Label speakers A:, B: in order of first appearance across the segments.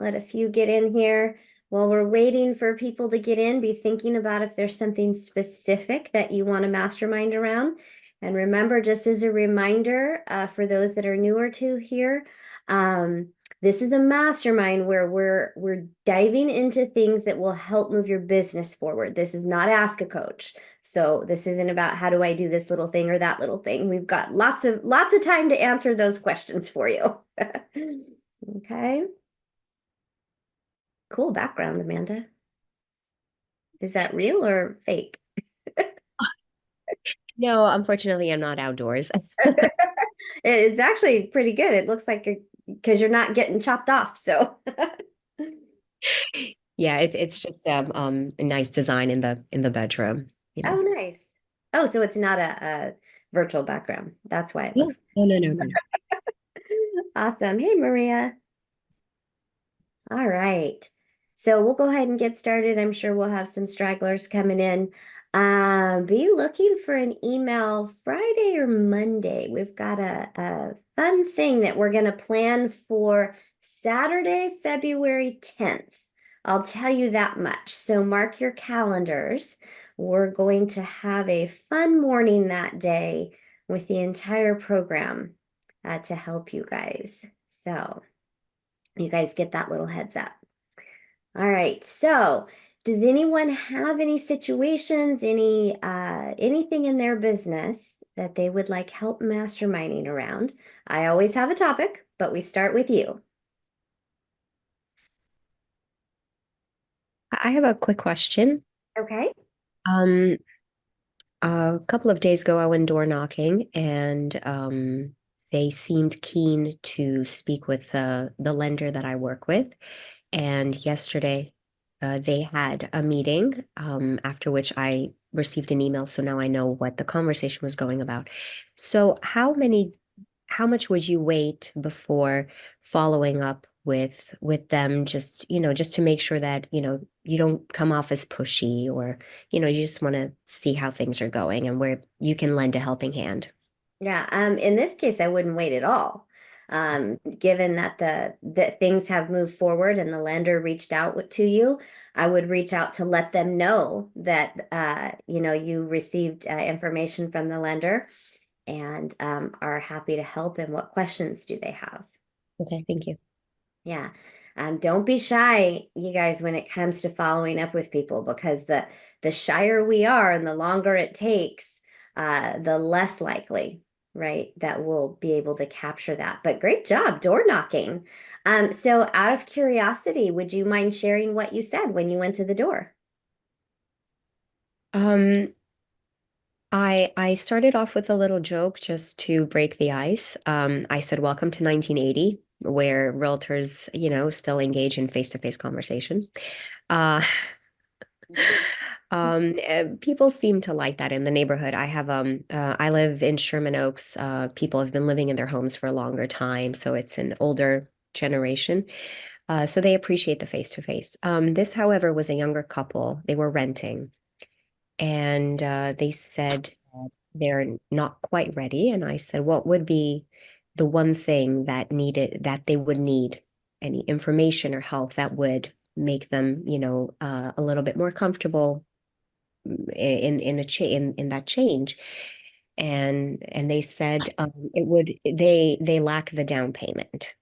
A: Let a few get in here. While we're waiting for people to get in, be thinking about if there's something specific that you want to mastermind around. And remember, just as a reminder, for those that are newer to here, this is a mastermind where we're diving into things that will help move your business forward. This is not Ask a Coach. So this isn't about how do I do this little thing or that little thing. We've got lots of time to answer those questions for you. Okay. Cool background, Amanda. Is that real or fake?
B: No, unfortunately, I'm not outdoors.
A: It's actually pretty good. It looks like because you're not getting chopped off. So,
B: Yeah, it's just a nice design in the bedroom, you know.
A: oh, nice. Oh, so it's not a virtual background. That's why it
B: No,
A: looks
B: no, no, no, no, no.
A: awesome. Hey, Maria. All right. So we'll go ahead and get started. I'm sure we'll have some stragglers coming in. Be looking for an email Friday or Monday. We've got a fun thing that we're going to plan for Saturday, February 10th. I'll tell you that much. So mark your calendars. We're going to have a fun morning that day with the entire program to help you guys. So you guys get that little heads up. All right. So, does anyone have any situations, anything in their business that they would like help masterminding around? I always have a topic, but we start with you.
B: I have a quick question.
A: Okay.
B: Um, a couple of days ago, I went door knocking, and they seemed keen to speak with the lender that I work with. And yesterday, they had a meeting, after which I received an email. So now I know what the conversation was going about. So how much would you wait before following up with them, just, just to make sure that, you don't come off as pushy, or, you just want to see how things are going and where you can lend a helping hand.
A: Yeah, in this case, I wouldn't wait at all. Given that that things have moved forward and the lender reached out to you, I would reach out to let them know that you received information from the lender and are happy to help. And what questions do they have?
B: Okay, thank you.
A: Yeah. Don't be shy, you guys, when it comes to following up with people, because the shyer we are and the longer it takes, the less likely, right, that we'll be able to capture that. But great job, door knocking. So out of curiosity, would you mind sharing what you said when you went to the door?
B: Um, I started off with a little joke just to break the ice. I said, "Welcome to 1980, where realtors, still engage in face-to-face conversation." Uh, People seem to like that in the neighborhood. I live in Sherman Oaks. People have been living in their homes for a longer time, so it's an older generation. So they appreciate the face-to-face. This, however, was a younger couple. They were renting, and they said they're not quite ready. And I said, what would be the one thing that they would need, any information or help that would make them, a little bit more comfortable in that change. And they said, they lack the down payment.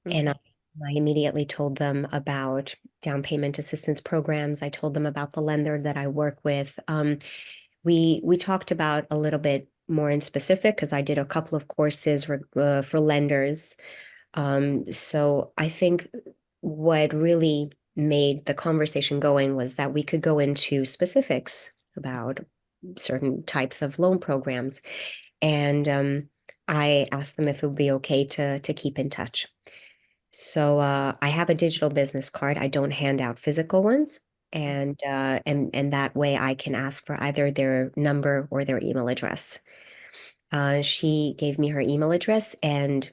B: And
A: Okay.
B: I immediately told them about down payment assistance programs. I told them about the lender that I work with. We talked about a little bit more in specific, because I did a couple of courses for lenders. So I think what really made the conversation going was that we could go into specifics about certain types of loan programs. And I asked them if it would be okay to keep in touch. So I have a digital business card. I don't hand out physical ones. And that way I can ask for either their number or their email address. She gave me her email address, and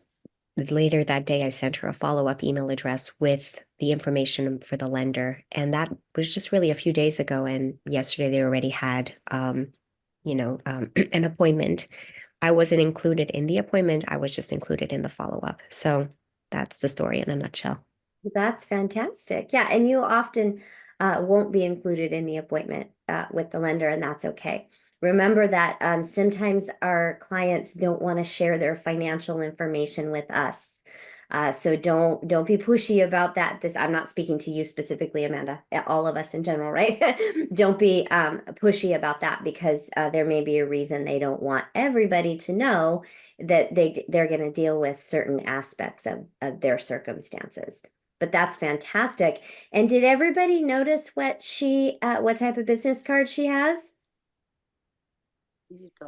B: later that day I sent her a follow-up email address with the information for the lender. And that was just really a few days ago. And yesterday they already had an appointment. I wasn't included in the appointment. I was just included in the follow-up. So that's the story in a nutshell.
A: That's fantastic. Yeah, and you often won't be included in the appointment with the lender, and that's okay. Remember that sometimes our clients don't want to share their financial information with us. So don't be pushy about that. This I'm not speaking to you specifically, Amanda. All of us in general, right? Don't be pushy about that because there may be a reason they don't want everybody to know that they're going to deal with certain aspects of their circumstances. But that's fantastic. And did everybody notice what type of business card she has?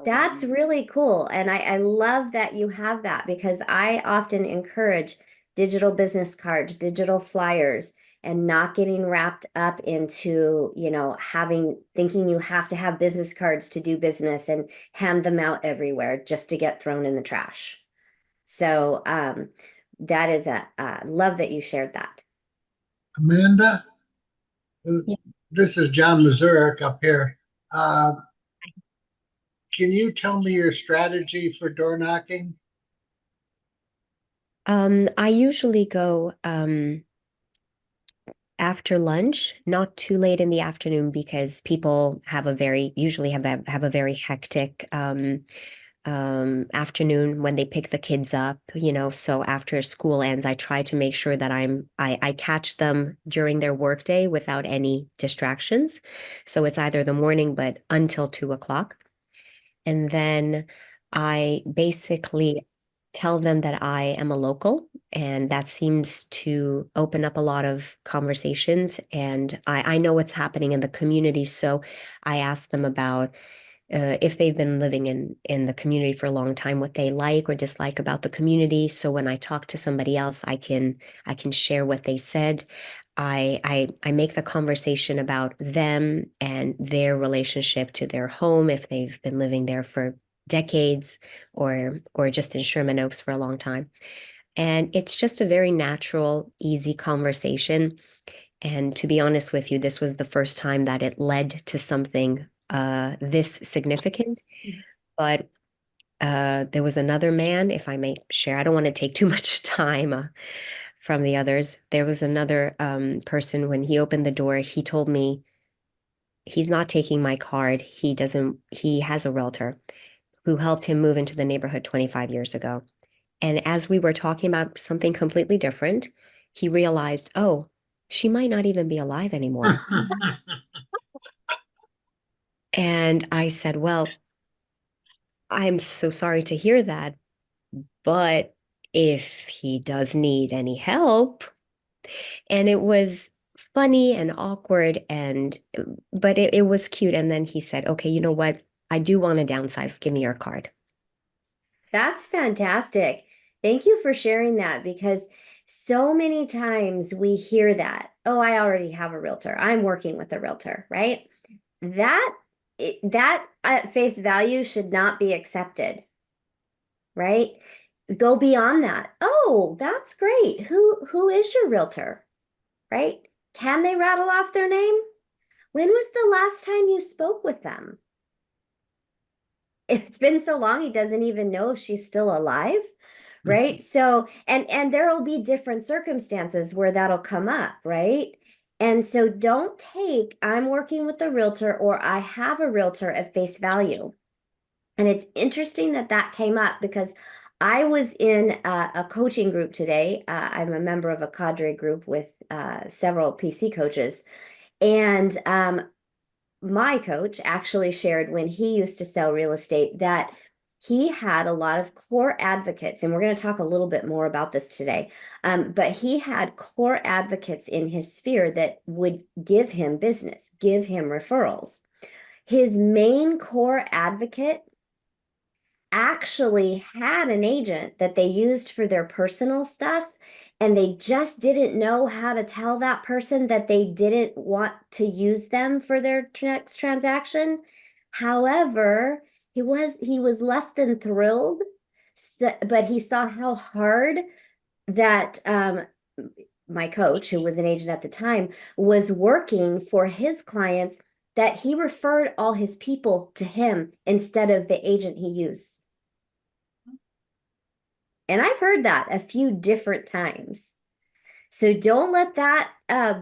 A: That's really cool. And I love that you have that because I often encourage digital business cards, digital flyers, and not getting wrapped up into, thinking you have to have business cards to do business and hand them out everywhere just to get thrown in the trash. So, that is love that you shared that.
C: Amanda,
A: Yeah.
C: this is John Mazurek up here. Uh, can you tell me your strategy for door knocking?
B: I usually go after lunch, not too late in the afternoon because people usually have a very hectic afternoon when they pick the kids up, so after school ends, I try to make sure that I catch them during their workday without any distractions. So it's either the morning, but until 2 o'clock. And then I basically tell them that I am a local, and that seems to open up a lot of conversations. And I know what's happening in the community. So I ask them about if they've been living in the community for a long time, what they like or dislike about the community. So when I talk to somebody else, I can share what they said. I make the conversation about them and their relationship to their home if they've been living there for decades or just in Sherman Oaks for a long time. And it's just a very natural, easy conversation. And to be honest with you, this was the first time that it led to something this significant. But there was another man, if I may share, I don't want to take too much time from the others. There was another person when he opened the door, he told me he's not taking my card. He has a realtor who helped him move into the neighborhood 25 years ago. And as we were talking about something completely different, he realized, oh, she might not even be alive anymore. And I said, well, I'm so sorry to hear that, but if he does need any help, and it was funny and awkward but it was cute. And then he said, okay, you know what? I do want to downsize. Give me your card.
A: That's fantastic. Thank you for sharing that because so many times we hear that, oh, I already have a realtor. I'm working with a realtor, right? That that at face value should not be accepted, right? Go beyond that. Oh, that's great. Who is your realtor, right? Can they rattle off their name? When was the last time you spoke with them? It's been so long he doesn't even know if she's still alive, right? So and there will be different circumstances where that'll come up, right? And so don't take I'm working with a realtor or I have a realtor at face value. And it's interesting that that came up because I was in a coaching group today. I'm a member of a cadre group with several PC coaches. And my coach actually shared when he used to sell real estate that he had a lot of core advocates, and we're going to talk a little bit more about this today. But he had core advocates in his sphere that would give him business, give him referrals. His main core advocate actually had an agent that they used for their personal stuff, and they just didn't know how to tell that person that they didn't want to use them for their next transaction. However, he was less than thrilled, but he saw how hard that my coach, who was an agent at the time, was working for his clients, that he referred all his people to him instead of the agent he used. And I've heard that a few different times. So don't let that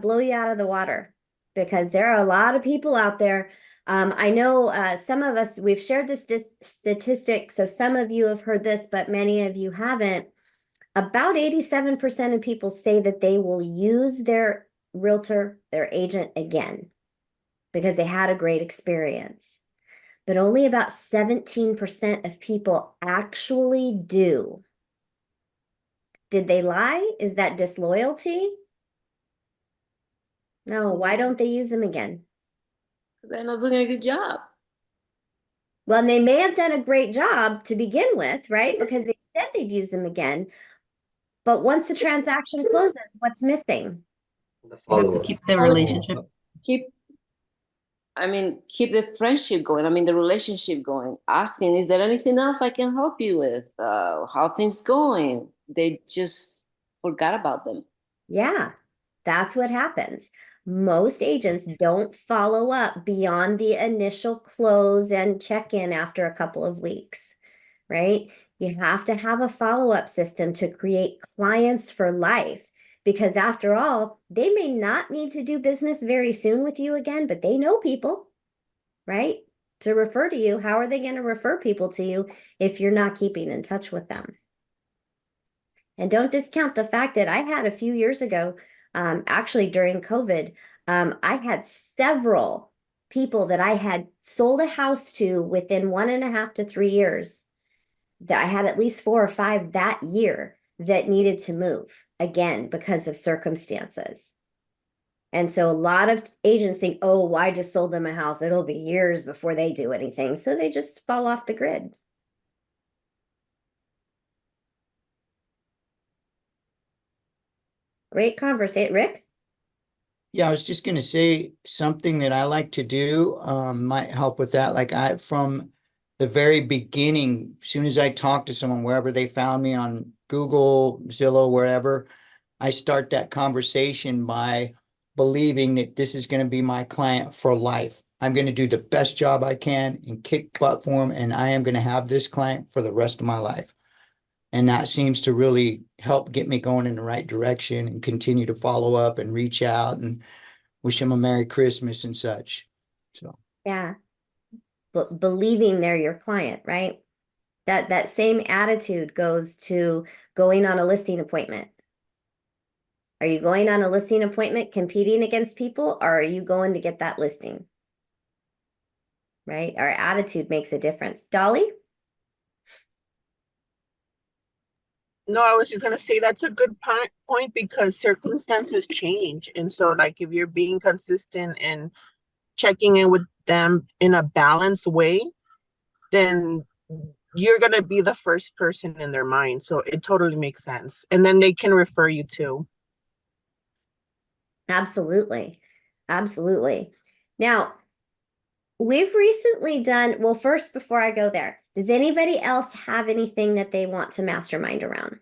A: blow you out of the water, because there are a lot of people out there. I know some of us, we've shared this statistic, so some of you have heard this, but many of you haven't. About 87% of people say that they will use their realtor, their agent again, because they had a great experience. But only about 17% of people actually do. Did they lie? Is that disloyalty? No, why don't they use them again?
D: They're not doing a good job.
A: Well, and they may have done a great job to begin with, right? Because they said they'd use them again. But once the transaction closes, what's missing?
E: The
F: You have to
E: follow-up.
F: keep the relationship.
D: Keep the friendship going. I mean, the relationship going. Asking, is there anything else I can help you with? How things going? They just forgot about them.
A: Yeah, that's what happens. Most agents don't follow up beyond the initial close and check in after a couple of weeks, right? You have to have a follow-up system to create clients for life, because after all, they may not need to do business very soon with you again, but they know people, right? To refer to you. How are they going to refer people to you if you're not keeping in touch with them? And don't discount the fact that I had a few years ago, actually during COVID, I had several people that I had sold a house to within 1.5 to 3 years. That I had at least 4 or 5 that year that needed to move again because of circumstances. And so a lot of agents think, oh, well, I just sold them a house. It'll be years before they do anything. So they just fall off the grid. Great conversation, Rick.
G: Yeah, I was just gonna say something that I like to do might help with that. Like from the very beginning, as soon as I talk to someone, wherever they found me on Google, Zillow, wherever, I start that conversation by believing that this is going to be my client for life. I'm going to do the best job I can and kick butt for them, and I am going to have this client for the rest of my life. And that seems to really help get me going in the right direction and continue to follow up and reach out and wish them a Merry Christmas and such. So
A: Yeah. But believing they're your client, right? That same attitude goes to going on a listing appointment. Are you going on a listing appointment competing against people, or are you going to get that listing? Right? Our attitude makes a difference. Dolly?
H: No, I was just gonna say that's a good point because circumstances change. And so like if you're being consistent and checking in with them in a balanced way, then you're gonna be the first person in their mind. So it totally makes sense. And then they can refer you to.
A: Absolutely. Absolutely. Now, we've recently done, well, first, before I go there, does anybody else have anything that they want to mastermind around?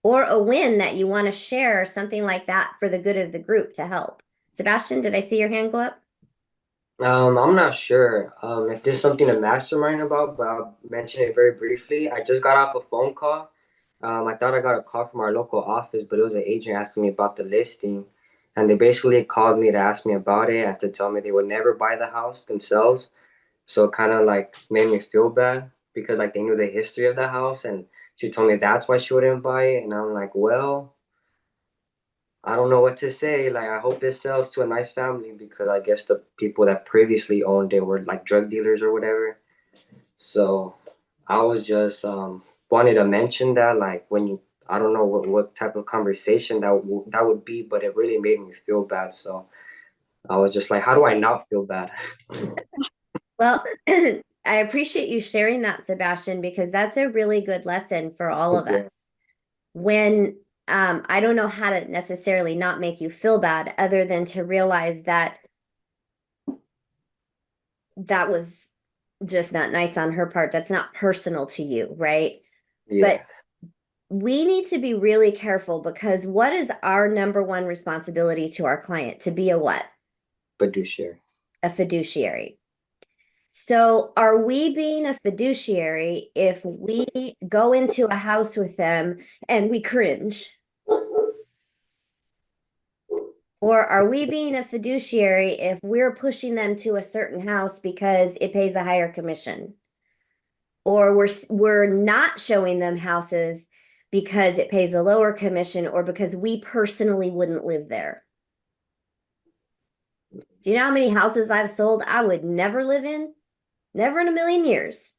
A: Or a win that you want to share, something like that for the good of the group to help? Sebastian, did I see your hand go up?
E: I'm not sure if this is something to mastermind about, but I'll mention it very briefly. I just got off a phone call. I thought I got a call from our local office, but it was an agent asking me about the listing. And they basically called me to ask me about it and to tell me they would never buy the house themselves. So it kind of like made me feel bad because like they knew the history of the house, and she told me that's why she wouldn't buy it. And I'm like, well, I don't know what to say. Like, I hope it sells to a nice family because I guess the people that previously owned it were like drug dealers or whatever. So I was just wanted to mention that, like, when you, I don't know what type of conversation that would be, but it really made me feel bad. So I was just like, how do I not feel bad?
A: Well, I appreciate you sharing that, Sebastian, because that's a really good lesson for all of
E: Yeah.
A: us. When I don't know how to necessarily not make you feel bad, other than to realize that that was just not nice on her part. That's not personal to you, right?
E: Yeah,
A: But we need to be really careful, because what is our number one responsibility to our client? To be a what?
E: but do share.
A: A fiduciary. So are we being a fiduciary if we go into a house with them and we cringe? Or are we being a fiduciary if we're pushing them to a certain house because it pays a higher commission? Or we're not showing them houses because it pays a lower commission or because we personally wouldn't live there? Do you know how many houses I've sold I would never live in? Never in a million years.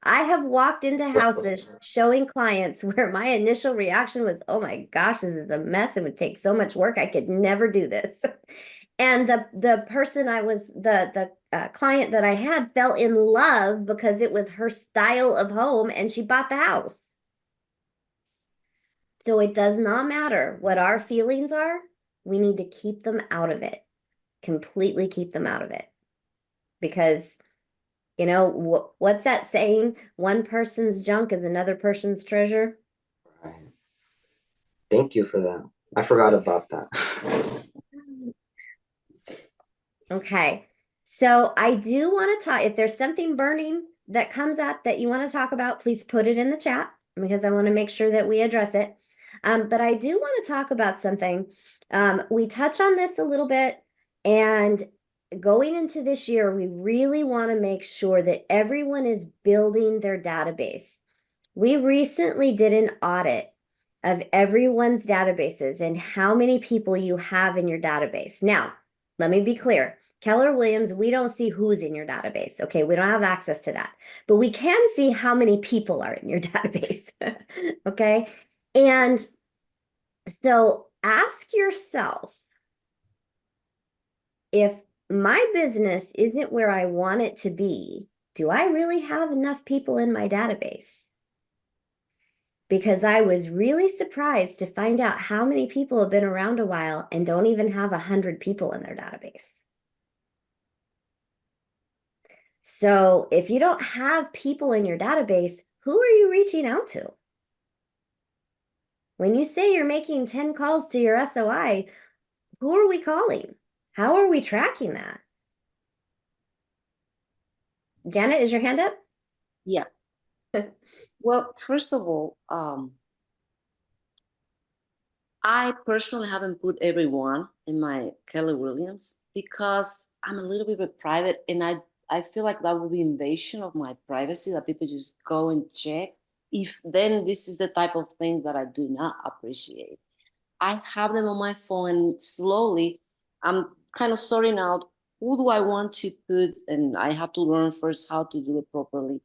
A: I have walked into houses showing clients where my initial reaction was, oh my gosh, this is a mess. It would take so much work. I could never do this. And the person I was, the client that I had fell in love because it was her style of home and she bought the house. So it does not matter what our feelings are. We need to keep them out of it, completely keep them out of it. Because you know, what's that saying? One person's junk is another person's treasure.
E: Right. Thank you for that. I forgot about that.
A: Okay. So I do want to talk, if there's something burning that comes up that you want to talk about, please put it in the chat because I want to make sure that we address it. But I do want to talk about something. We touch on this a little bit, and going into this year, we really want to make sure that everyone is building their database. We recently did an audit of everyone's databases and how many people you have in your database. Now, let me be clear. Keller Williams, we don't see who's in your database. Okay, we don't have access to that, but we can see how many people are in your database. Okay, and so ask yourself, if my business isn't where I want it to be, do I really have enough people in my database? Because I was really surprised to find out how many people have been around a while and don't even have 100 people in their database. So if you don't have people in your database, who are you reaching out to? When you say you're making 10 calls to your SOI, who are we calling? How are we tracking that? Janet, is your hand up?
D: Yeah. Well, first of all, I personally haven't put everyone in my Keller Williams because I'm a little bit private, and I feel like that would be invasion of my privacy, that people just go and check. If then this is the type of things that I do not appreciate. I have them on my phone, and slowly I'm kind of sorting out who do I want to put, and I have to learn first how to do it properly.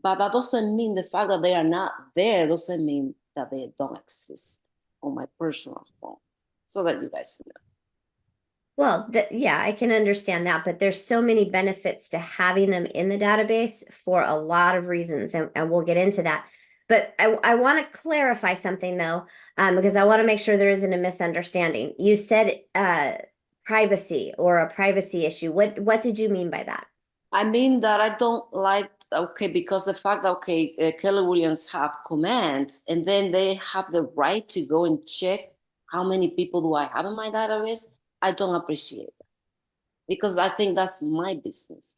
D: But that doesn't mean the fact that they are not there doesn't mean that they don't exist on my personal phone, so that you guys know.
A: Well, yeah, I can understand that, but there's so many benefits to having them in the database for a lot of reasons, and we'll get into that. But I want to clarify something though, because I want to make sure there isn't a misunderstanding. You said privacy or a privacy issue. What did you mean by that?
D: I mean that I don't like, okay, because the fact that, Keller Williams have commands, and then they have the right to go and check how many people do I have in my database, I don't appreciate that, because I think that's my business.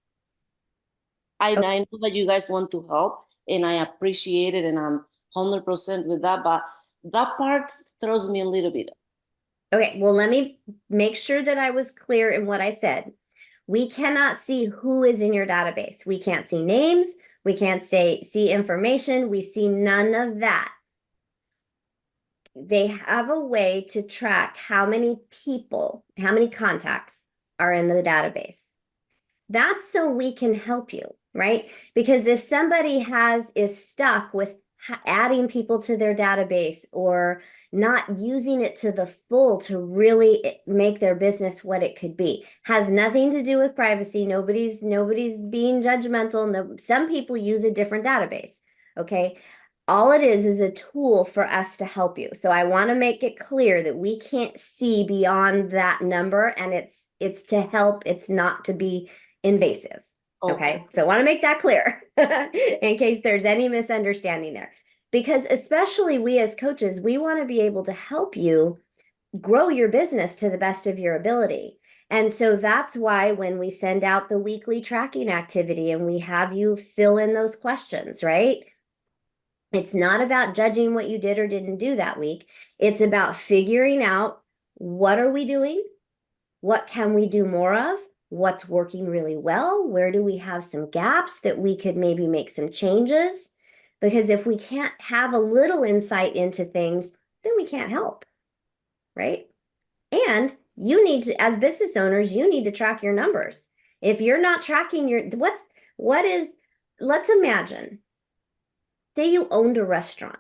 D: I know that you guys want to help, and I appreciate it, and I'm 100% with that, but that part throws me a little bit.
A: Okay, well, let me make sure that I was clear in what I said. We cannot see who is in your database. We can't see names. We can't see information. We see none of that. They have a way to track how many people, how many contacts are in the database. That's so we can help you, right? Because if somebody is stuck with adding people to their database or not using it to the full to really make their business what it could be, has nothing to do with privacy. Nobody's being judgmental. No, some people use a different database. Okay. All it is a tool for us to help you. So I want to make it clear that we can't see beyond that number, and it's to help. It's not to be invasive. Okay. So I want to make that clear in case there's any misunderstanding there. Because especially we as coaches, we want to be able to help you grow your business to the best of your ability. And so that's why when we send out the weekly tracking activity and we have you fill in those questions, right? It's not about judging what you did or didn't do that week. It's about figuring out, what are we doing? What can we do more of? What's working really well? Where do we have some gaps that we could maybe make some changes? Because if we can't have a little insight into things, then we can't help, right? And you need to, as business owners, you need to track your numbers. If you're not tracking let's imagine, say you owned a restaurant.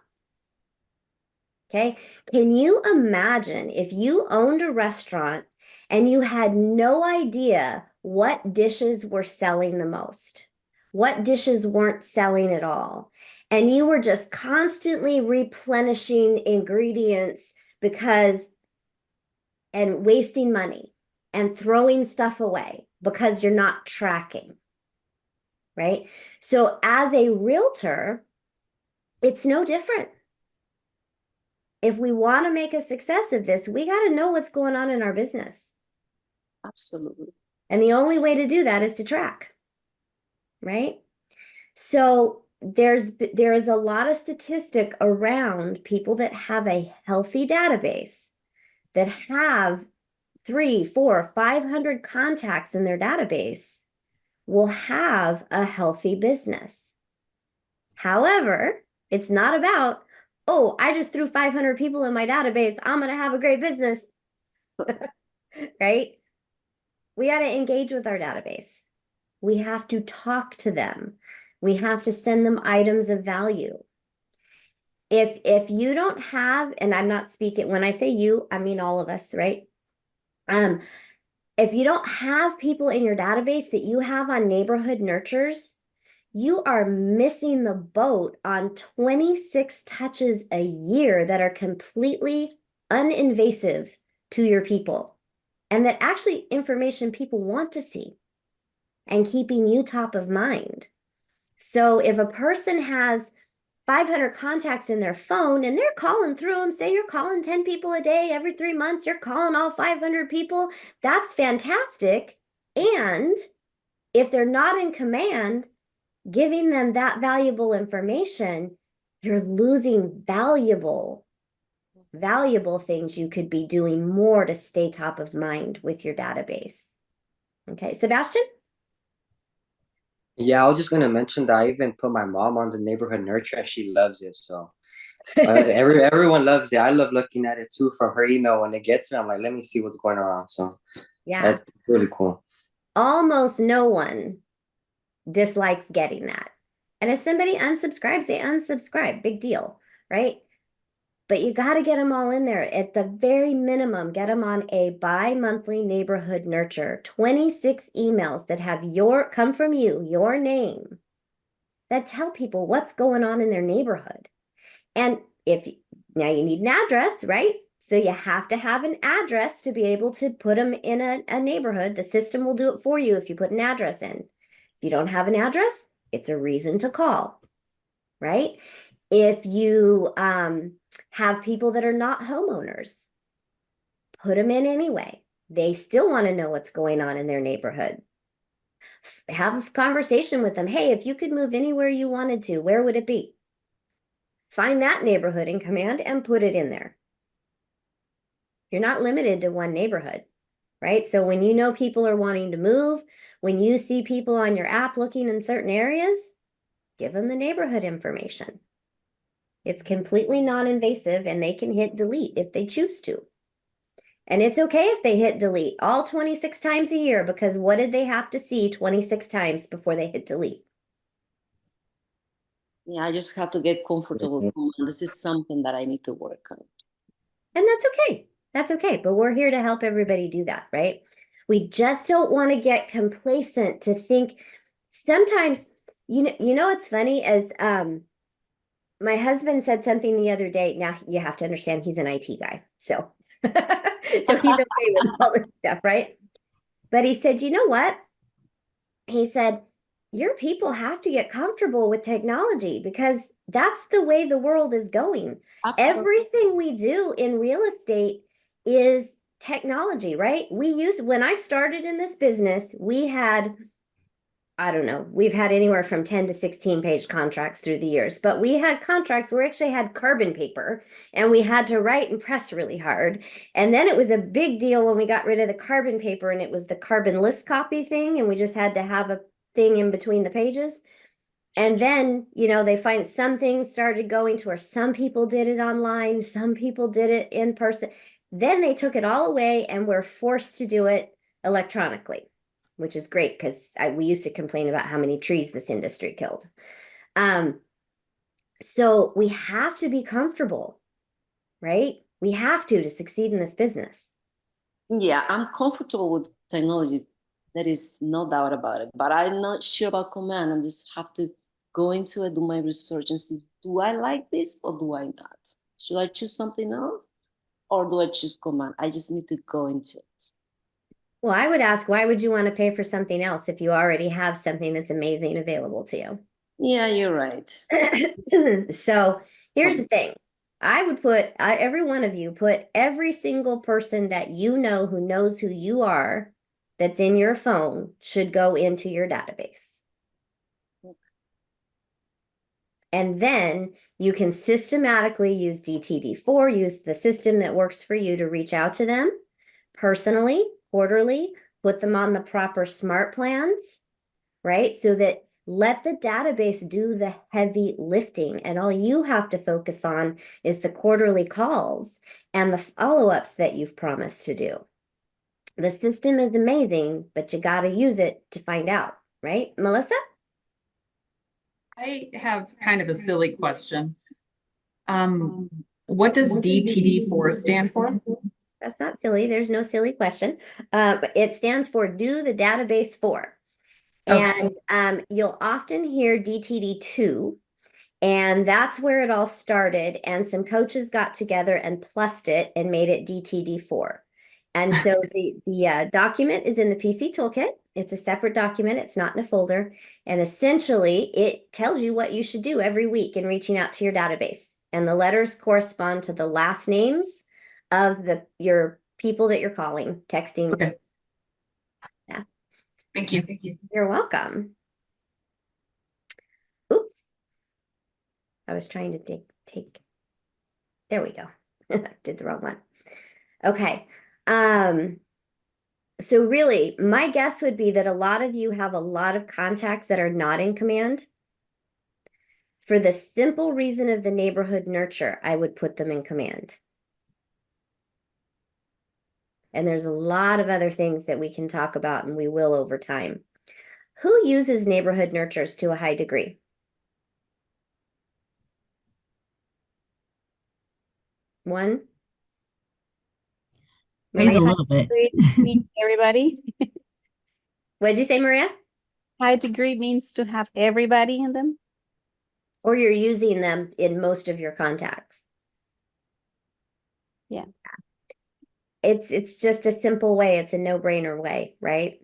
A: Okay. Can you imagine if you owned a restaurant and you had no idea what dishes were selling the most, what dishes weren't selling at all, and you were just constantly replenishing ingredients and wasting money and throwing stuff away because you're not tracking, right? So as a realtor, it's no different. If we want to make a success of this, we got to know what's going on in our business.
D: Absolutely.
A: And the only way to do that is to track, right? So there is a lot of statistic around people that have a healthy database, that have 3, 4, 500 contacts in their database, will have a healthy business. However, it's not about, oh, I just threw 500 people in my database, I'm going to have a great business, right? We got to engage with our database. We have to talk to them. We have to send them items of value. If you don't have, and I'm not speaking, when I say you, I mean all of us, right? If you don't have people in your database that you have on neighborhood nurtures, you are missing the boat on 26 touches a year that are completely uninvasive to your people, and that actually information people want to see, and keeping you top of mind. So if a person has 500 contacts in their phone and they're calling through them, say you're calling 10 people a day, every 3 months, you're calling all 500 people, that's fantastic. And if they're not in command, giving them that valuable information, you're losing valuable things you could be doing more to stay top of mind with your database. Okay, Sebastian?
E: Yeah, I was just gonna mention that I even put my mom on the neighborhood nurture and she loves it. So everyone loves it. I love looking at it too from her email when it gets it. I'm like, let me see what's going on. So
A: Yeah,
E: that's really cool.
A: almost no one dislikes getting that. And if somebody unsubscribes, they unsubscribe, big deal, right? But you got to get them all in there. At the very minimum, get them on a bi-monthly neighborhood nurture, 26 emails that have come from you, your name, that tell people what's going on in their neighborhood. And now you need an address, right? So you have to have an address to be able to put them in a neighborhood. The system will do it for you if you put an address in. If you don't have an address, it's a reason to call, right? If you have people that are not homeowners, put them in anyway. They still want to know what's going on in their neighborhood. Have a conversation with them. Hey, if you could move anywhere you wanted to, where would it be? Find that neighborhood in command and put it in there. You're not limited to one neighborhood, right? So when you know people are wanting to move, when you see people on your app looking in certain areas, give them the neighborhood information. It's completely non-invasive and they can hit delete if they choose to. And it's okay if they hit delete all 26 times a year, because what did they have to see 26 times before they hit delete?
D: Yeah, I just have to get comfortable. This is something that I need to work on.
A: And that's okay. That's okay. But we're here to help everybody do that, right? We just don't want to get complacent to think sometimes, you know what's funny is my husband said something the other day. Now you have to understand he's an IT guy. So so he's okay with all this stuff, right? But he said, you know what? He said, your people have to get comfortable with technology because that's the way the world is going.
D: Absolutely.
A: Everything we do in real estate is technology, right? When I started in this business, we had, I don't know, we've had anywhere from 10 to 16 page contracts through the years, but we had contracts where we actually had carbon paper and we had to write and press really hard. And then it was a big deal when we got rid of the carbon paper and it was the carbon-less copy thing, and we just had to have a thing in between the pages. And then, they find some things started going to where some people did it online, some people did it in person. Then they took it all away and we're forced to do it electronically, which is great because we used to complain about how many trees this industry killed. So we have to be comfortable, right? We have to succeed in this business.
D: Yeah, I'm comfortable with technology. There is no doubt about it. But I'm not sure about command. I just have to go into it, do my research, and see, do I like this or do I not? Should I choose something else or do I choose command? I just need to go into it.
A: Well, I would ask, why would you want to pay for something else if you already have something that's amazing available to you?
D: Yeah, you're right.
A: So here's the thing. I would put, every one of you, put every single person that you know who knows who you are that's in your phone should go into your database. And then you can systematically use DTD4, use the system that works for you to reach out to them personally, quarterly, put them on the proper smart plans, right? So that let the database do the heavy lifting, and all you have to focus on is the quarterly calls and the follow-ups that you've promised to do. The system is amazing, but you got to use it to find out, right? Melissa?
F: I have kind of a silly question. What does DTD4 stand for?
A: That's not silly. There's no silly question. But it stands for Do the Database For.
F: Okay.
A: And you'll often hear DTD2, and that's where it all started. And some coaches got together and plussed it and made it DTD4. And so the document is in the PC toolkit. It's a separate document. It's not in a folder. And essentially, it tells you what you should do every week in reaching out to your database. And the letters correspond to the last names of your people that you're calling, texting.
F: Okay.
A: Yeah.
F: Thank you. Thank you.
A: You're welcome. Oops. I was trying to take. There we go. Did the wrong one. Okay. So really, my guess would be that a lot of you have a lot of contacts that are not in command. For the simple reason of the neighborhood nurture, I would put them in command. And there's a lot of other things that we can talk about, and we will over time. Who uses neighborhood nurtures to a high degree? One?
I: Raise a
A: Maria?
I: little bit.
J: Everybody.
A: What'd you say, Maria?
J: High degree means to have everybody in them.
A: Or you're using them in most of your contacts.
J: Yeah.
A: It's just a simple way. It's a no-brainer way, right?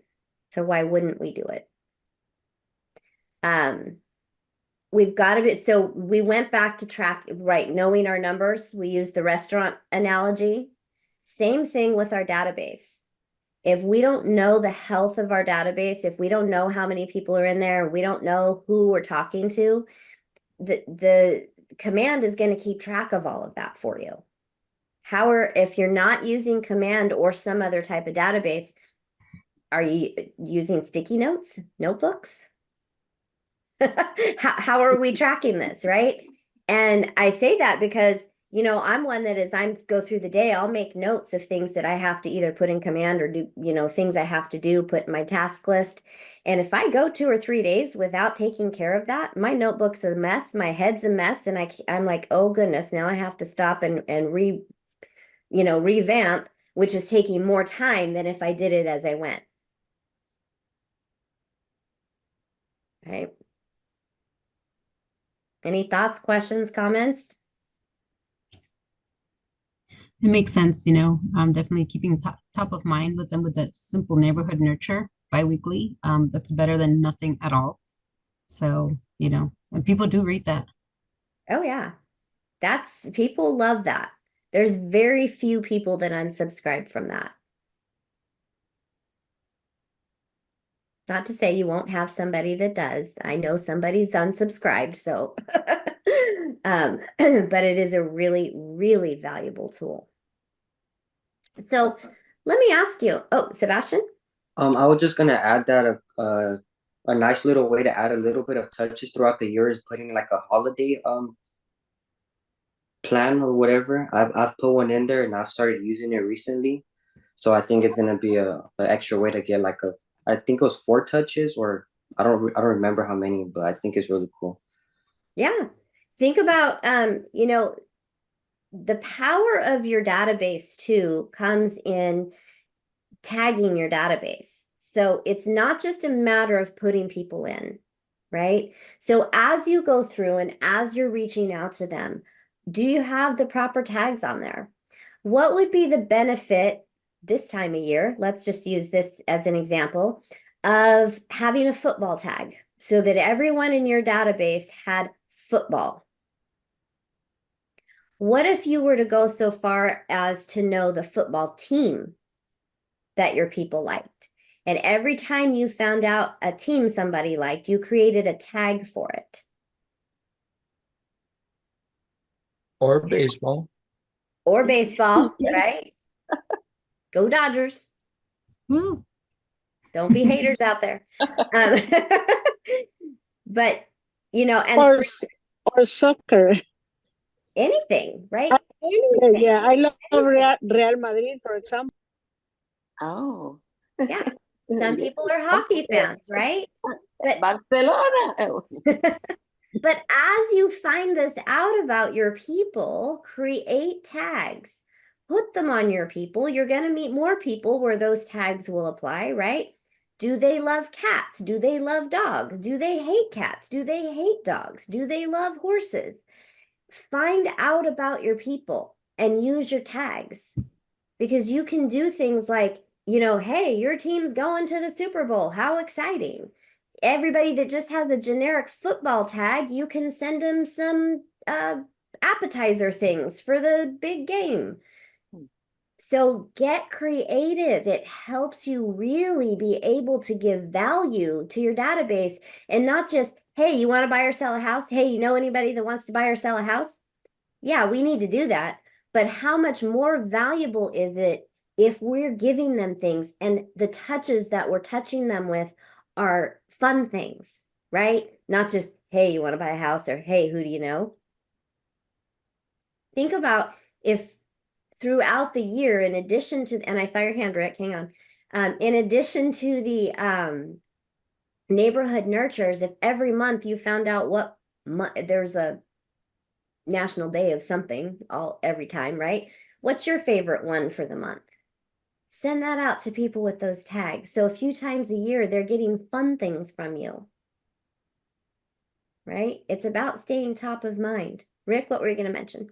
A: So why wouldn't we do it? We've got to be, so we went back to track, right, knowing our numbers. We used the restaurant analogy. Same thing with our database. If we don't know the health of our database, if we don't know how many people are in there, we don't know who we're talking to, the command is going to keep track of all of that for you. If you're not using command or some other type of database, are you using sticky notes, notebooks? How are we tracking this, right? And I say that because, I'm one that as I go through the day, I'll make notes of things that I have to either put in command or do, things I have to do, put in my task list. And if I go 2 or 3 days without taking care of that, my notebook's a mess, my head's a mess, and I'm like, oh goodness, now I have to stop and revamp, which is taking more time than if I did it as I went. Right. Any thoughts, questions, comments?
I: It makes sense, definitely keeping top of mind with them with that simple neighborhood nurture biweekly. That's better than nothing at all. So, and people do read that.
A: Oh yeah. People love that. There's very few people that unsubscribe from that. Not to say you won't have somebody that does. I know somebody's unsubscribed, so but it is a really, really valuable tool. So let me ask you, oh, Sebastian?
E: I was just gonna add that a nice little way to add a little bit of touches throughout the year is putting like a holiday plan or whatever. I've put one in there and I've started using it recently. So I think it's gonna be an extra way to get like I think it was 4 touches or I don't remember how many, but I think it's really cool.
A: Yeah. Think about the power of your database too comes in tagging your database. So it's not just a matter of putting people in, right? So as you go through and as you're reaching out to them, do you have the proper tags on there? What would be the benefit this time of year? Let's just use this as an example of having a football tag so that everyone in your database had football. What if you were to go so far as to know the football team that your people liked? And every time you found out a team somebody liked, you created a tag for it.
G: Or baseball.
A: Or baseball,
D: Yes.
A: right? Go Dodgers.
I: Woo.
A: Don't be haters out there. But, and
K: Or soccer.
A: anything, right?
K: Yeah,
A: Anything.
K: yeah, I love
A: Anything.
K: Real Madrid, for example.
D: Oh.
A: Yeah. Some people are hockey fans, right? But
D: Barcelona.
A: But as you find this out about your people, create tags. Put them on your people. You're going to meet more people where those tags will apply, right? Do they love cats? Do they love dogs? Do they hate cats? Do they hate dogs? Do they love horses? Find out about your people and use your tags because you can do things like, hey, your team's going to the Super Bowl. How exciting. Everybody that just has a generic football tag, you can send them some appetizer things for the big game. So get creative. It helps you really be able to give value to your database and not just, hey, you want to buy or sell a house? Hey, you know anybody that wants to buy or sell a house? Yeah, we need to do that. But how much more valuable is it if we're giving them things and the touches that we're touching them with are fun things, right? Not just, hey, you want to buy a house or hey, who do you know? Think about if throughout the year, in addition to, and I saw your hand, Rick, hang on. In addition to the neighborhood nurtures, if every month you found out what there's a national day of something every time, right? What's your favorite one for the month? Send that out to people with those tags. So a few times a year, they're getting fun things from you, right? It's about staying top of mind. Rick, what were you going to mention?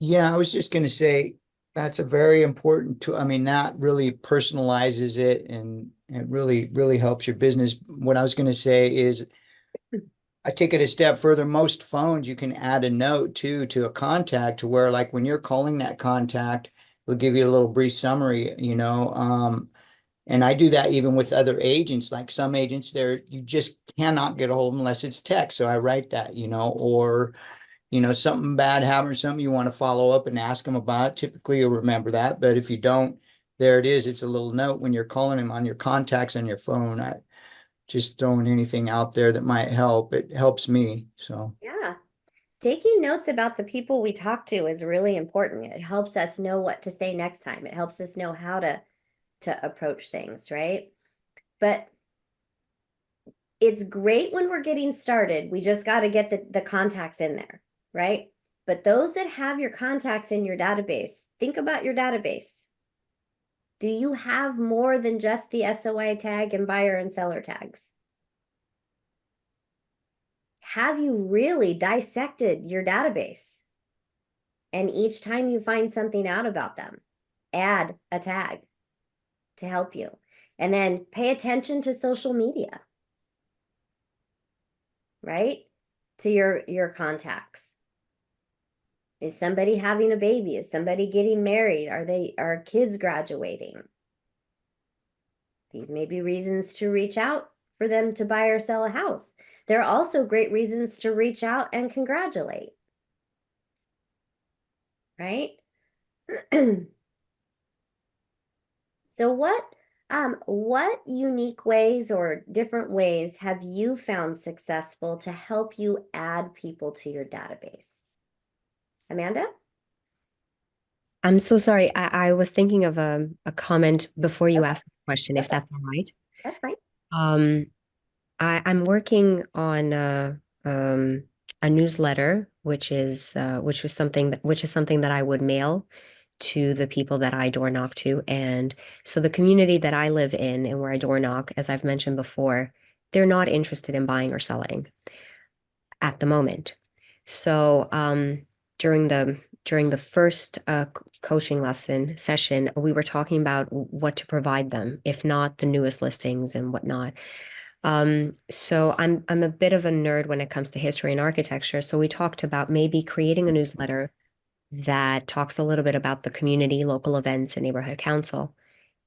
G: Yeah, I was just going to say that's a very important tool. I mean, that really personalizes it and it really, really helps your business. What I was going to say is I take it a step further. Most phones, you can add a note to a contact to where like when you're calling that contact, it'll give you a little brief summary, and I do that even with other agents, like some agents there, you just cannot get a hold of them unless it's text. So I write that, or something bad happened or something you want to follow up and ask them about. Typically, you'll remember that. But if you don't, there it is. It's a little note when you're calling them on your contacts on your phone. I just throwing anything out there that might help. It helps me. So
A: Yeah. Taking notes about the people we talk to is really important. It helps us know what to say next time. It helps us know how to approach things, right? But it's great when we're getting started. We just got to get the contacts in there, right? But those that have your contacts in your database, think about your database. Do you have more than just the SOI tag and buyer and seller tags? Have you really dissected your database? And each time you find something out about them, add a tag to help you. And then pay attention to social media, right? To your contacts. Is somebody having a baby? Is somebody getting married? Are kids graduating? These may be reasons to reach out for them to buy or sell a house. There are also great reasons to reach out and congratulate. Right? So what unique ways or different ways have you found successful to help you add people to your database? Amanda?
B: I'm so sorry. I was thinking of a comment before you asked the question, if
A: Okay.
B: that's all right.
A: That's fine.
B: I'm working on a newsletter, which is something that I would mail to the people that I door knock to. And so the community that I live in and where I door knock, as I've mentioned before, they're not interested in buying or selling at the moment. So during the first coaching lesson session, we were talking about what to provide them, if not the newest listings and whatnot. So I'm a bit of a nerd when it comes to history and architecture. So we talked about maybe creating a newsletter that talks a little bit about the community, local events, and neighborhood council.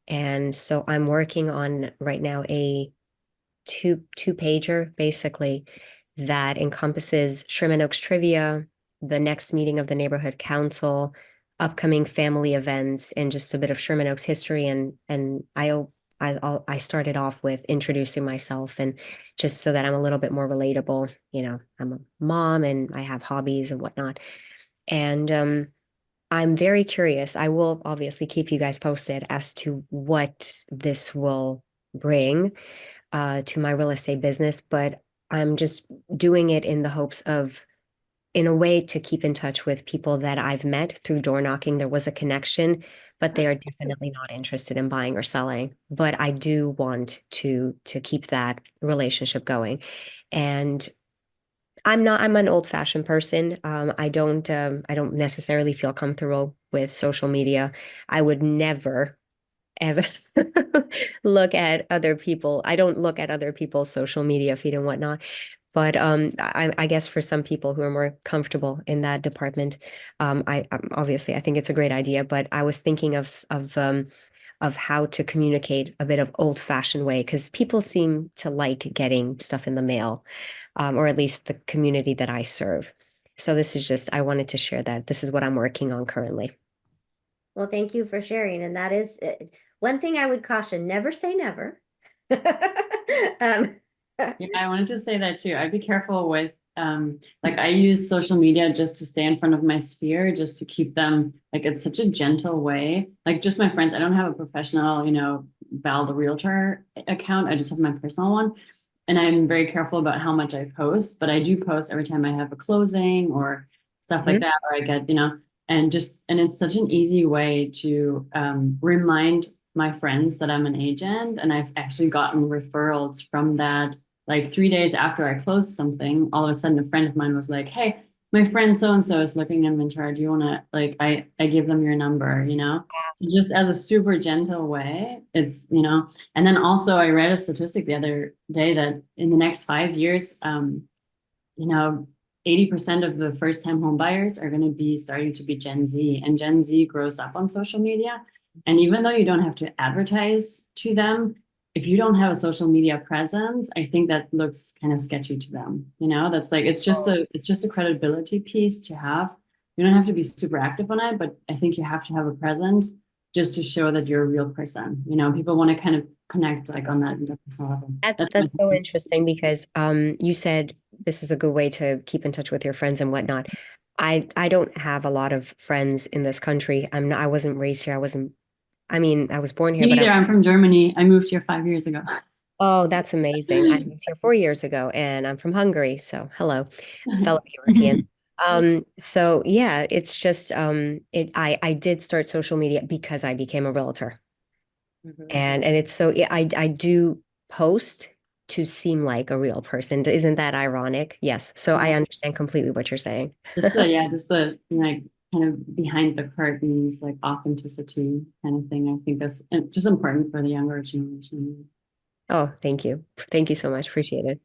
B: And so I'm working on right now a two-pager basically that encompasses Sherman Oaks trivia, the next meeting of the neighborhood council, upcoming family events, and just a bit of Sherman Oaks history. And I started off with introducing myself and just so that I'm a little bit more relatable. You know, I'm a mom and I have hobbies and whatnot. And I'm very curious. I will obviously keep you guys posted as to what this will bring to my real estate business, but I'm just doing it in the hopes of, in a way, to keep in touch with people that I've met through door knocking. There was a connection, but they are definitely not interested in buying or selling. But I do want to keep that relationship going. And I'm an old-fashioned person. I don't necessarily feel comfortable with social media. I would never ever look at other people. I don't look at other people's social media feed and whatnot. But I guess for some people who are more comfortable in that department, obviously I think it's a great idea. But I was thinking of how to communicate a bit of old-fashioned way because people seem to like getting stuff in the mail, or at least the community that I serve. So this is just I wanted to share that this is what I'm working on currently.
A: Well, thank you for sharing. And that is one thing I would caution, never say never.
L: Yeah, I wanted to say that too. I'd be careful with like I use social media just to stay in front of my sphere, just to keep them like it's such a gentle way. Like just my friends, I don't have a professional, Val the Realtor account. I just have my personal one. And I'm very careful about how much I post, but I do post every time I have a closing or stuff like that, or I get, and it's such an easy way to remind my friends that I'm an agent. And I've actually gotten referrals from that. Like 3 days after I closed something, all of a sudden a friend of mine was like, hey, my friend so-and-so is looking inventory. Do you want to, like, I give them your number, So just as a super gentle way, it's, and then also I read a statistic the other day that in the next 5 years, 80% of the first-time home buyers are going to be starting to be Gen Z, and Gen Z grows up on social media. And even though you don't have to advertise to them, if you don't have a social media presence, I think that looks kind of sketchy to them. That's like it's just a credibility piece to have. You don't have to be super active on it, but I think you have to have a presence just to show that you're a real person. People want to kind of connect like on that personal level.
B: That's so interesting because you said this is a good way to keep in touch with your friends and whatnot. I don't have a lot of friends in this country. I wasn't raised here. I was born here,
L: Me
B: but
L: neither. I'm from Germany. I moved here 5 years ago.
B: Oh, that's amazing. I moved here 4 years ago and I'm from Hungary. So hello, fellow European. So yeah, it's just I did start social media because I became a realtor. And it's so yeah, I do post to seem like a real person. Isn't that ironic? Yes. So I understand completely what you're saying.
L: just the like kind of behind the curtains, like authenticity kind of thing. I think that's just important for the younger generation.
B: Oh, thank you. Thank you so much. Appreciate it.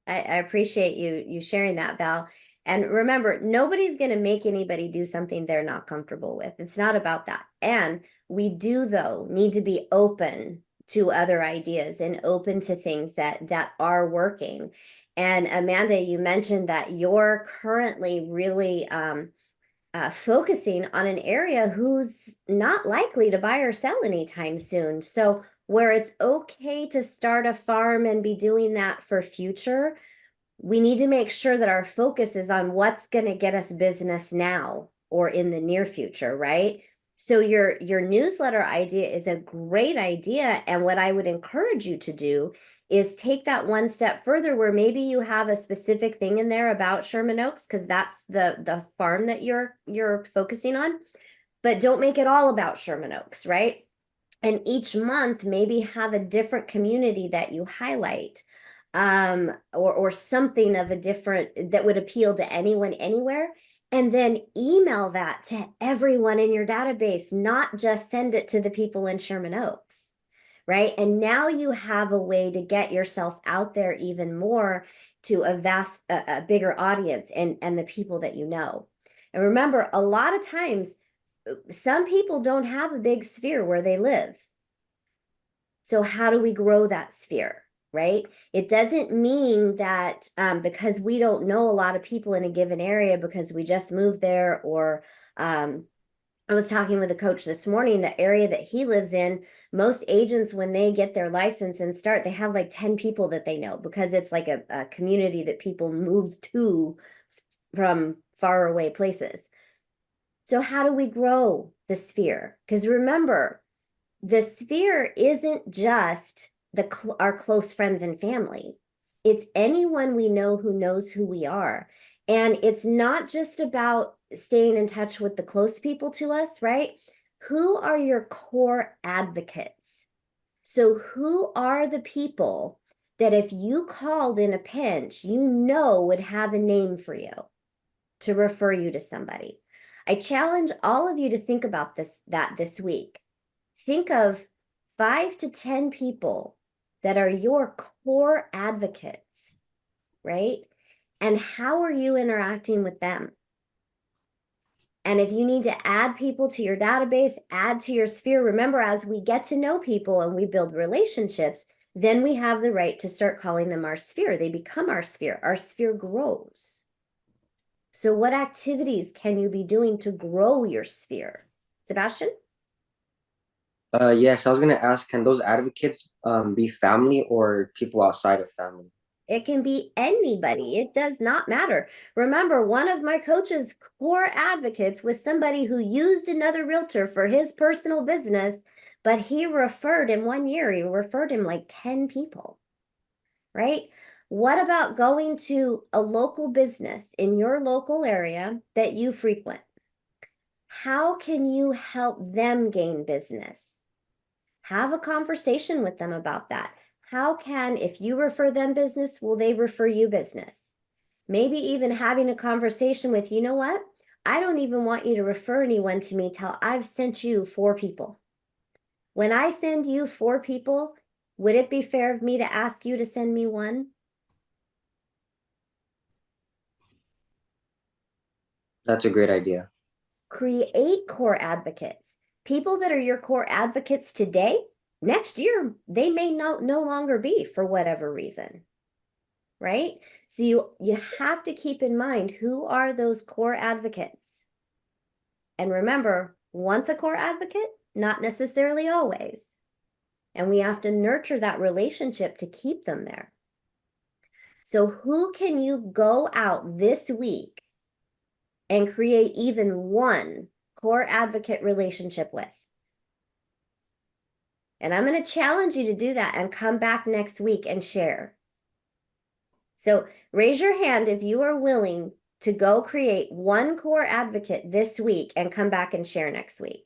A: I appreciate you sharing that, Val. And remember, nobody's going to make anybody do something they're not comfortable with. It's not about that. And we do, though, need to be open to other ideas and open to things that are working. And Amanda, you mentioned that you're currently really focusing on an area who's not likely to buy or sell anytime soon. So where it's okay to start a farm and be doing that for future, we need to make sure that our focus is on what's going to get us business now or in the near future, right? So your newsletter idea is a great idea. And what I would encourage you to do is take that one step further, where maybe you have a specific thing in there about Sherman Oaks, because that's the farm that you're focusing on. But don't make it all about Sherman Oaks, right? And each month maybe have a different community that you highlight, or something of a different that would appeal to anyone anywhere, and then email that to everyone in your database, not just send it to the people in Sherman Oaks, right? And now you have a way to get yourself out there even more to a bigger audience and the people that you know. And remember, a lot of times some people don't have a big sphere where they live. So how do we grow that sphere, right? It doesn't mean that because we don't know a lot of people in a given area because we just moved there, or I was talking with a coach this morning, the area that he lives in, most agents, when they get their license and start, they have like 10 people that they know, because it's like a community that people move to from far away places. So how do we grow the sphere? Because remember, the sphere isn't just our close friends and family. It's anyone we know who knows who we are. And it's not just about staying in touch with the close people to us, right? Who are your core advocates? So who are the people that if you called in a pinch, you know would have a name for you to refer you to somebody? I challenge all of you to think about this week. Think of 5 to 10 people that are your core advocates, right? And how are you interacting with them? And if you need to add people to your database, add to your sphere, remember, as we get to know people and we build relationships, then we have the right to start calling them our sphere. They become our sphere. Our sphere grows. So what activities can you be doing to grow your sphere? Sebastian?
E: Yes, I was gonna ask, can those advocates be family or people outside of family?
A: It can be anybody. It does not matter. Remember, one of my coach's core advocates was somebody who used another realtor for his personal business, but he referred in 1 year, he referred him like 10 people, right? What about going to a local business in your local area that you frequent? How can you help them gain business? Have a conversation with them about that. How can, if you refer them business, will they refer you business? Maybe even having a conversation with, you know what? I don't even want you to refer anyone to me till I've sent you 4 people. When I send you 4 people, would it be fair of me to ask you to send me 1?
E: That's a great idea.
A: Create core advocates. People that are your core advocates today, next year, they may no longer be for whatever reason, right? So you have to keep in mind, who are those core advocates? And remember, once a core advocate, not necessarily always. And we have to nurture that relationship to keep them there. So who can you go out this week and create even one core advocate relationship with? And I'm going to challenge you to do that and come back next week and share. So raise your hand if you are willing to go create one core advocate this week and come back and share next week.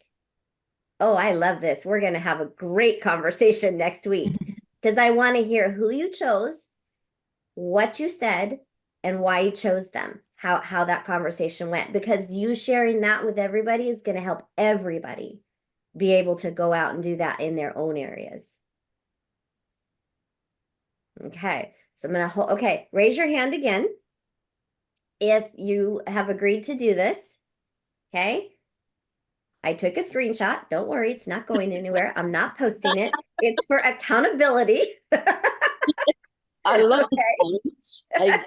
A: Oh, I love this. We're going to have a great conversation next week, because I want to hear who you chose, what you said, and why you chose them, how that conversation went, because you sharing that with everybody is going to help everybody be able to go out and do that in their own areas. Okay, so I'm going to hold, okay, raise your hand again if you have agreed to do this, okay? I took a screenshot. Don't worry, it's not going anywhere. I'm not posting it. It's for accountability.
D: I love
A: Okay.
D: it.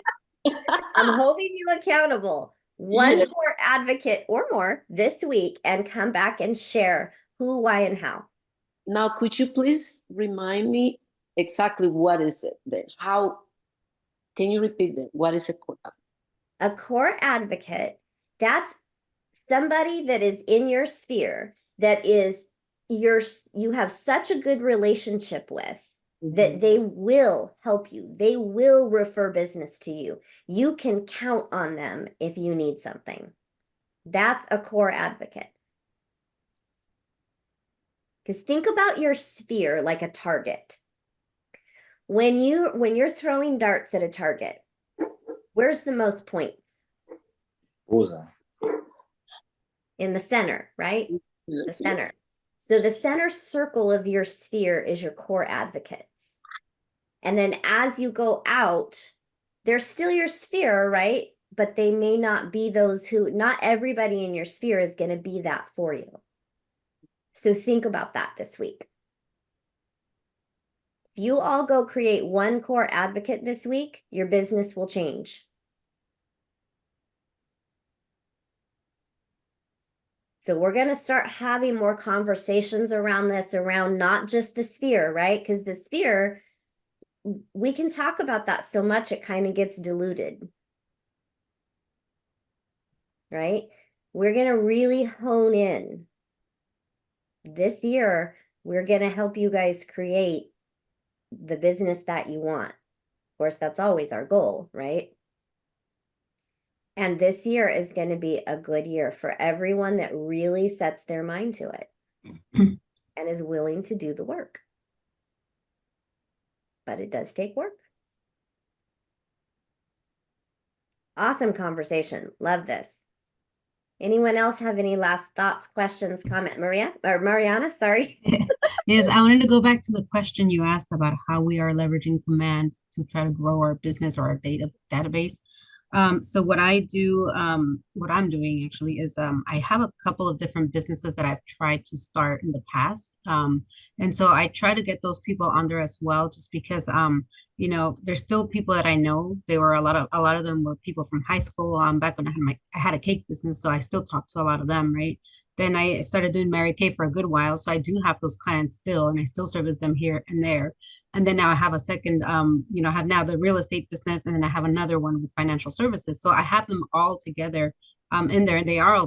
A: I'm holding you accountable. One core advocate or more this week, and come back and share who, why, and how.
D: Now, could you please remind me exactly what is it then? How can you repeat that? What is a core advocate?
A: A core advocate, that's somebody that is in your sphere that is you have such a good relationship with that they will help you. They will refer business to you. You can count on them if you need something. That's a core advocate. Because think about your sphere like a target. When you're throwing darts at a target, where's the most points?
E: Bullseye.
A: In the center, right? The center. So the center circle of your sphere is your core advocates. And then as you go out, they're still your sphere, right? But they may not be those who, not everybody in your sphere is going to be that for you. So think about that this week. If you all go create one core advocate this week, your business will change. So we're going to start having more conversations around this, around not just the sphere, right? Because the sphere, we can talk about that so much, it kind of gets diluted, right? We're going to really hone in. This year, we're going to help you guys create the business that you want. Of course, that's always our goal, right? And this year is going to be a good year for everyone that really sets their mind to it and is willing to do the work. But it does take work. Awesome conversation. Love this. Anyone else have any last thoughts, questions, comment? Maria or Mariana, sorry.
I: Yes, I wanted to go back to the question you asked about how we are leveraging command to try to grow our business or our database. So what I do, what I'm doing actually is I have a couple of different businesses that I've tried to start in the past. And so I try to get those people under as well, just because you know, there's still people that I know. They were a lot of them were people from high school. Back when I had a cake business, so I still talk to a lot of them, right? Then I started doing Mary Kay for a good while. So I do have those clients still, and I still service them here and there. And then now I have a second, you know, I have now the real estate business, and then I have another one with financial services. So I have them all together in there, and they are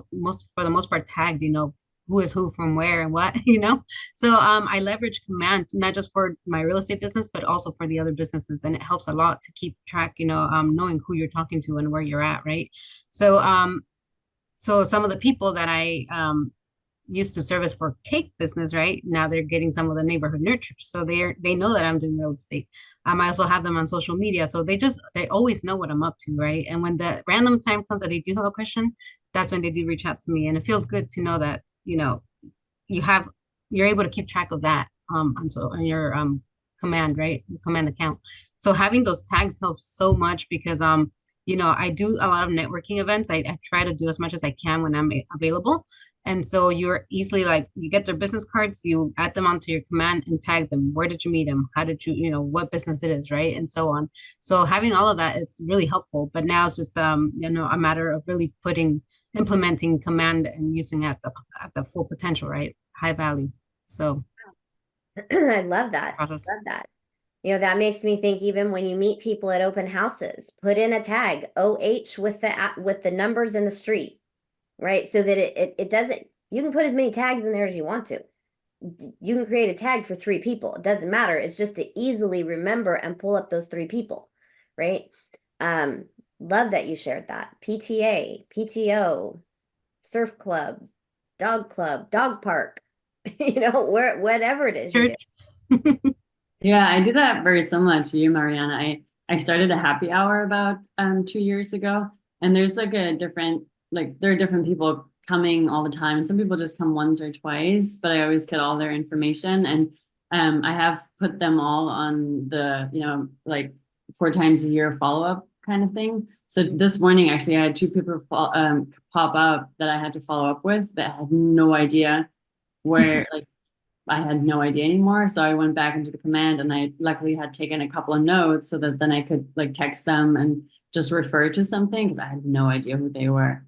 I: for the most part tagged, you know, who is who from where and what, you know. So I leverage command not just for my real estate business, but also for the other businesses, and it helps a lot to keep track, you know, knowing who you're talking to and where you're at, right? So so some of the people that I used to service for cake business, right? Now they're getting some of the neighborhood nurture. So they know that I'm doing real estate. I also have them on social media. So they always know what I'm up to, right? And when the random time comes that they do have a question, that's when they do reach out to me. And it feels good to know that, you know, you're able to keep track of that on your command, right? Command account. So having those tags helps so much because you know, I do a lot of networking events. I try to do as much as I can when I'm available. And so you're easily like, you get their business cards, you add them onto your command and tag them. Where did you meet them? How did you know, what business it is, right? And so on. So having all of that, it's really helpful. But now it's just, you know, a matter of really implementing command and using at the full potential, right? High value. So
A: I love that.
I: process.
A: Love that. You know, that makes me think even when you meet people at open houses, put in a tag OH with the numbers in the street, right? So that it doesn't, you can put as many tags in there as you want to. You can create a tag for 3 people. It doesn't matter. It's just to easily remember and pull up those 3 people, right? Love that you shared that. PTA, PTO, surf club, dog park, you know, whatever it is you do.
L: Yeah, I do that very similar to you, Mariana. I started a happy hour about 2 years ago, and there's like there are different people coming all the time. Some people just come once or twice, but I always get all their information, and I have put them all on the, you know, like 4 times a year follow-up kind of thing. So this morning, actually, I had two people pop up that I had to follow up with that had no idea where, like, I had no idea anymore. So I went back into the command, and I luckily had taken a couple of notes so that then I could like text them and just refer to something because I had no idea who they were.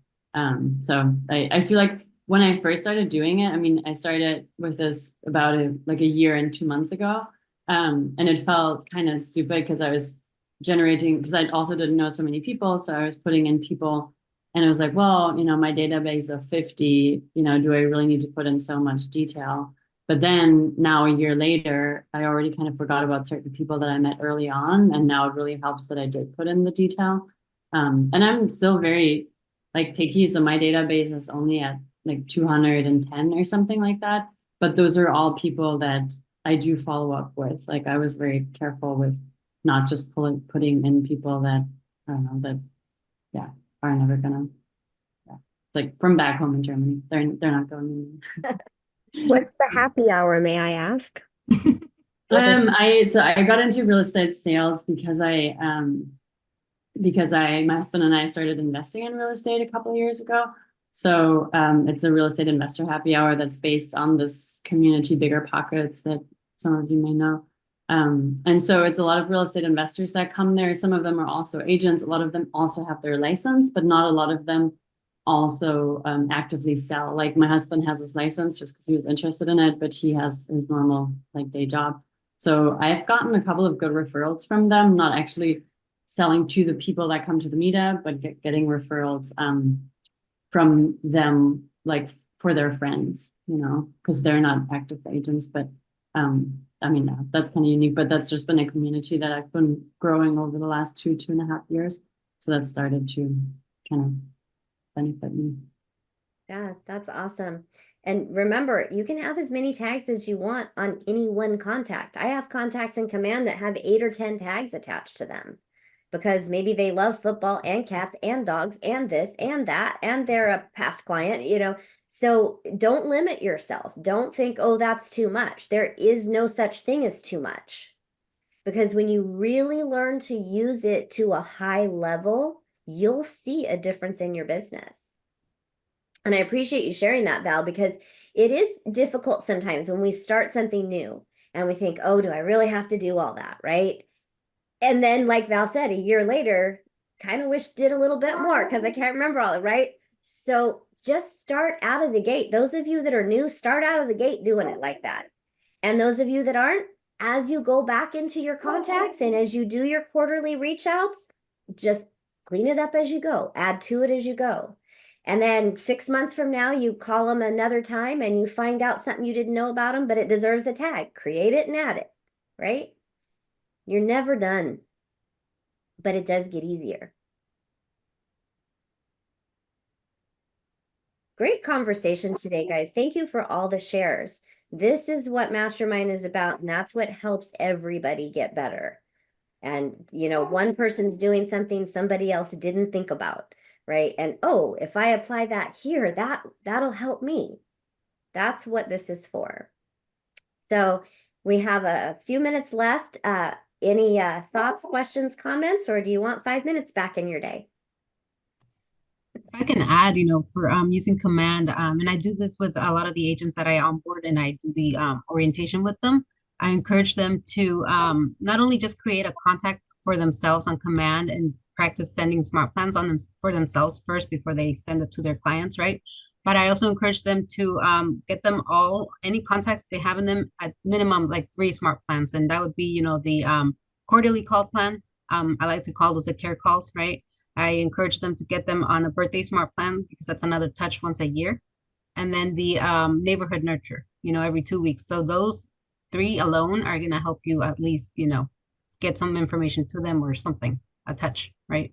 L: So I feel like when I first started doing it, I mean, I started with this about like a year and 2 months ago. And it felt kind of stupid because I was generating, because I also didn't know so many people. So I was putting in people, and it was like, well, my database of 50, do I really need to put in so much detail? But then now a year later, I already kind of forgot about certain people that I met early on. And now it really helps that I did put in the detail. And I'm still very like picky. So my database is only at like 210 or something like that. But those are all people that I do follow up with. Like I was very careful with not just putting in people that, I don't know, that, yeah, are never gonna, yeah. Like from back home in Germany, they're not going anywhere.
B: What's the happy hour, may I ask? What is
L: I got into real estate sales because my husband and I started investing in real estate a couple of years ago. So it's a real estate investor happy hour that's based on this community Bigger Pockets that some of you may know. And so it's a lot of real estate investors that come there. Some of them are also agents. A lot of them also have their license, but not a lot of them also actively sell. Like my husband has his license just because he was interested in it, but he has his normal like day job. So I've gotten a couple of good referrals from them, not actually selling to the people that come to the meetup, but getting referrals from them, like for their friends, because they're not active agents. But I mean, that's kind of unique, but that's just been a community that I've been growing over the last 2.5 years. So that started to kind of benefit me.
A: Yeah, that's awesome. And remember, you can have as many tags as you want on any one contact. I have contacts in command that have 8 or 10 tags attached to them because maybe they love football and cats and dogs and this and that, and they're a past client. So don't limit yourself. Don't think, oh, that's too much. There is no such thing as too much. Because when you really learn to use it to a high level, you'll see a difference in your business. And I appreciate you sharing that, Val, because it is difficult sometimes when we start something new and we think, oh, do I really have to do all that? Right. And then, like Val said, a year later, kind of wish did a little bit more because I can't remember all it, right? So just start out of the gate. Those of you that are new, start out of the gate doing it like that. And those of you that aren't, as you go back into your contacts and as you do your quarterly reach outs, just clean it up as you go, add to it as you go. And then 6 months from now, you call them another time and you find out something you didn't know about them, but it deserves a tag. Create it and add it, right? You're never done, but it does get easier. Great conversation today, guys. Thank you for all the shares. This is what Mastermind is about, and that's what helps everybody get better. And, one person's doing something somebody else didn't think about, right? And, oh, if I apply that here, that'll help me. That's what this is for. So we have a few minutes left. Any thoughts, questions, comments, or do you want 5 minutes back in your day?
I: If I can add, for using command, and I do this with a lot of the agents that I onboard and I do the orientation with them. I encourage them to not only just create a contact for themselves on command and practice sending smart plans on them for themselves first before they send it to their clients, right? But I also encourage them to get them any contacts they have in them at minimum like 3 smart plans, and that would be the quarterly call plan. I like to call those the care calls, right? I encourage them to get them on a birthday smart plan because that's another touch once a year. And then the neighborhood nurture, every 2 weeks. So those 3 alone are going to help you at least, get some information to them or something, a touch, right?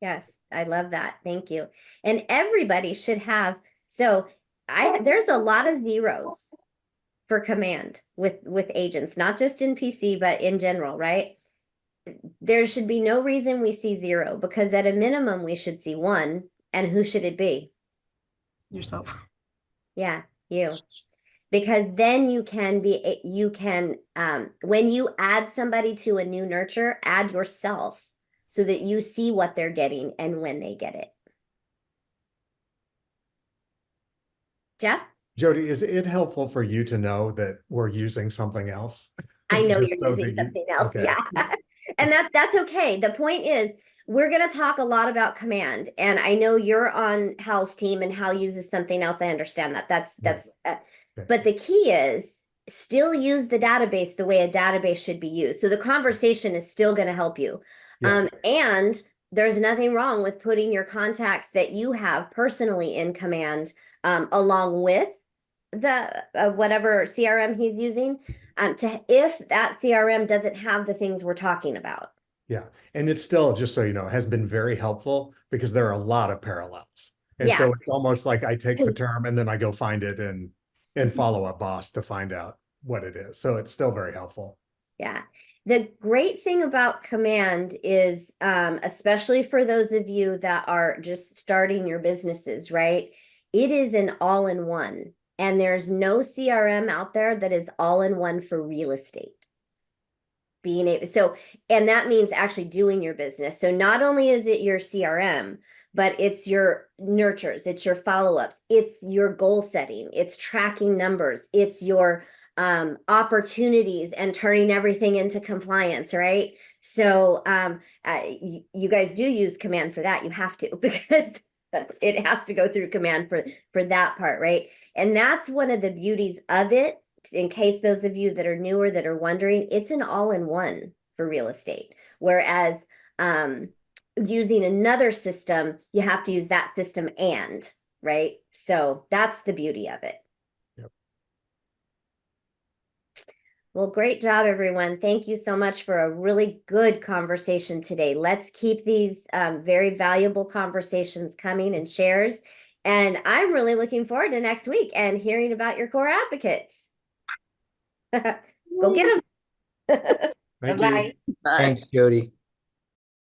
A: Yes, I love that. Thank you. And everybody should have, there's a lot of zeros for command with agents, not just in PC, but in general, right? There should be no reason we see 0 because at a minimum we should see 1. And who should it be?
I: Yourself.
A: Yeah, you. Because then you can when you add somebody to a new nurture, add yourself so that you see what they're getting and when they get it. Jeff?
M: Jodi, is it helpful for you to know that we're using something else?
A: I know
M: Just
A: you're
M: so
A: using
M: that you-
A: something else.
M: okay.
A: Yeah. And that's okay. The point is, we're going to talk a lot about command. And I know you're on Hal's team and Hal uses something else. I understand that. But the key is still use the database the way a database should be used. So the conversation is still going to help you.
M: Yeah.
A: And there's nothing wrong with putting your contacts that you have personally in command along with the whatever CRM he's using to if that CRM doesn't have the things we're talking about.
M: Yeah. And it's still, just so you know, has been very helpful because there are a lot of parallels. And
A: Yeah.
M: so it's almost like I take the term and then I go find it and follow up boss to find out what it is. So it's still very helpful.
A: Yeah. The great thing about command is, especially for those of you that are just starting your businesses, right? It is an all-in-one. And there's no CRM out there that is all-in-one for real estate. Being able, so, and that means actually doing your business. So not only is it your CRM, but it's your nurtures, it's your follow-ups, it's your goal setting, it's tracking numbers, it's your opportunities and turning everything into compliance, right? So you guys do use command for that. You have to, because it has to go through command for that part, right? And that's one of the beauties of it. In case those of you that are newer that are wondering, it's an all-in-one for real estate. Whereas using another system, you have to use that system and, right? So that's the beauty of it.
M: Yep.
A: Well, great job, everyone. Thank you so much for a really good conversation today. Let's keep these very valuable conversations coming and shares. And I'm really looking forward to next week and hearing about your core advocates. Go get them.
G: Thank
A: Bye-bye.
G: you. Thanks, Jodi.